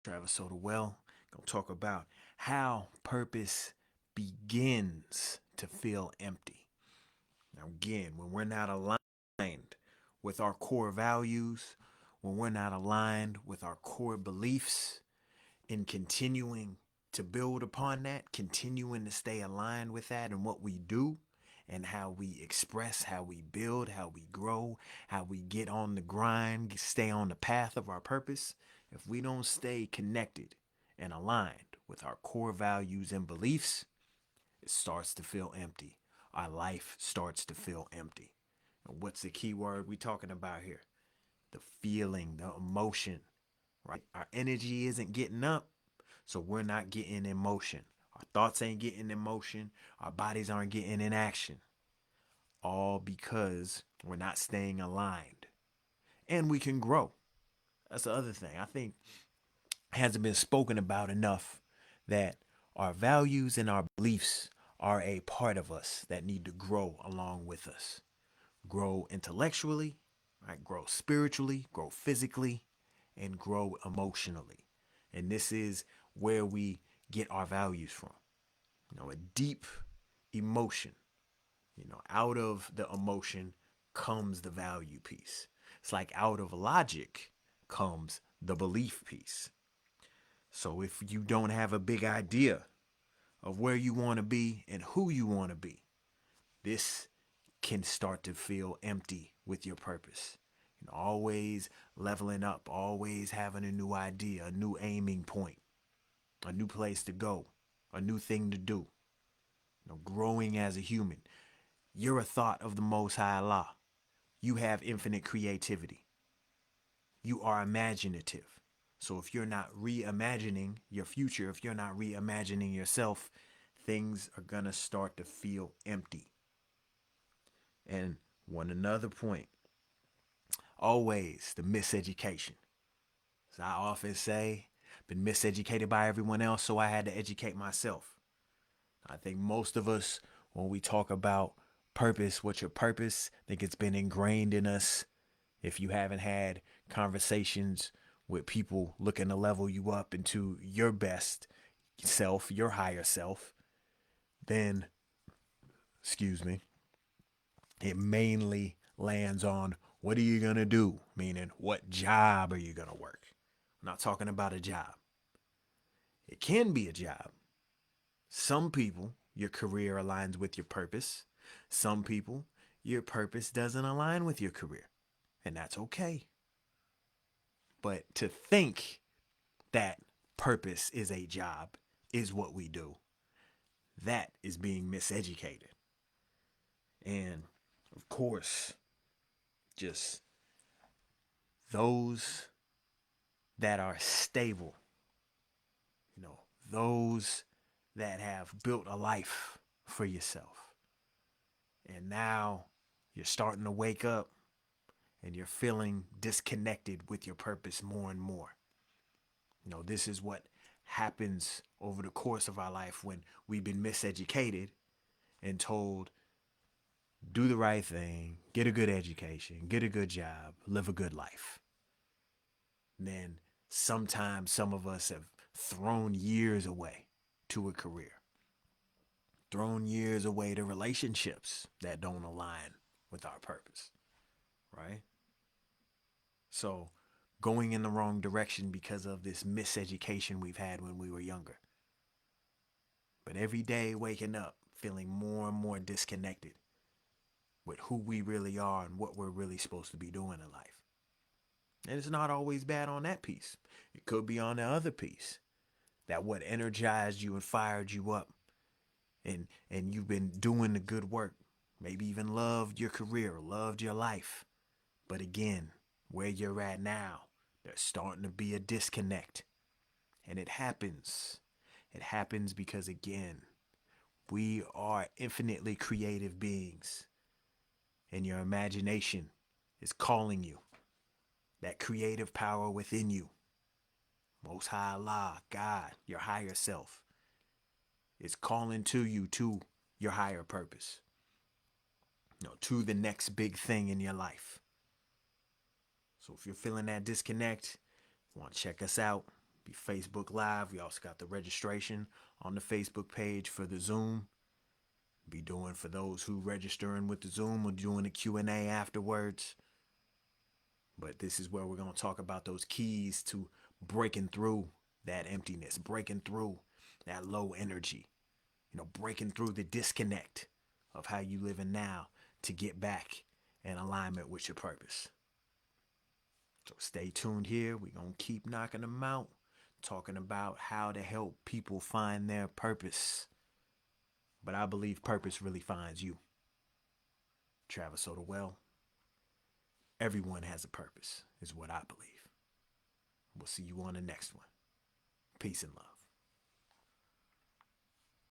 Travis Soda Well. Gonna talk about how purpose begins to feel empty. Now, again, when we're not aligned with our core values, when we're not aligned with our core beliefs, and continuing to build upon that, continuing to stay aligned with that and what we do, and how we express, how we build, how we grow, how we get on the grind, stay on the path of our purpose. If we don't stay connected and aligned with our core values and beliefs, it starts to feel empty. Our life starts to feel empty. And what's the key word we talking about here? The feeling, the emotion, right? Our energy isn't getting up, so we're not getting in motion. Our thoughts ain't getting in motion. Our bodies aren't getting in action. All because we're not staying aligned. And we can grow. That's the other thing. I think hasn't been spoken about enough that our values and our beliefs are a part of us that need to grow along with us. Grow intellectually, right? Grow spiritually, grow physically, and grow emotionally. And this is where we get our values from. A deep emotion. Out of the emotion comes the value piece. It's like out of logic comes the belief piece. So if you don't have a big idea of where you want to be and who you want to be, this can start to feel empty with your purpose. Always leveling up, always having a new idea, a new aiming point, a new place to go, a new thing to do. Growing as a human. You're a thought of the Most High Allah. You have infinite creativity. You are imaginative. So if you're not reimagining your future, if you're not reimagining yourself, things are going to start to feel empty. And one another point, always the miseducation. As I often say, been miseducated by everyone else, so I had to educate myself. I think most of us, when we talk about purpose, what's your purpose? I think it's been ingrained in us. If you haven't had conversations with people looking to level you up into your best self, your higher self, then, excuse me, it mainly lands on what are you going to do? Meaning, what job are you going to work? I'm not talking about a job. It can be a job. Some people, your career aligns with your purpose. Some people, your purpose doesn't align with your career. And that's okay. But to think that purpose is a job, is what we do, that is being miseducated. And of course, just those that are stable, those that have built a life for yourself. And now you're starting to wake up and you're feeling disconnected with your purpose more and more. This is what happens over the course of our life when we've been miseducated and told, do the right thing, get a good education, get a good job, live a good life. And then sometimes some of us have thrown years away to a career, thrown years away to relationships that don't align with our purpose, right? So going in the wrong direction because of this miseducation we've had when we were younger. But every day waking up feeling more and more disconnected with who we really are and what we're really supposed to be doing in life. And it's not always bad on that piece. It could be on the other piece. That what energized you and fired you up and you've been doing the good work. Maybe even loved your career, loved your life. But again, where you're at now, there's starting to be a disconnect. And it happens. It happens because, again, we are infinitely creative beings. And your imagination is calling you. That creative power within you. Most High Allah, God, your higher self, is calling to you to your higher purpose. To the next big thing in your life. So if you're feeling that disconnect, you want to check us out. Be Facebook Live. We also got the registration on the Facebook page for the Zoom. Be doing for those who registering with the Zoom or doing the Q&A afterwards. But this is where we're going to talk about those keys to breaking through that emptiness, breaking through that low energy, breaking through the disconnect of how you living now to get back in alignment with your purpose. So stay tuned here. We're going to keep knocking them out, talking about how to help people find their purpose. But I believe purpose really finds you. Travis Sotawell, everyone has a purpose, is what I believe. We'll see you on the next one. Peace and love.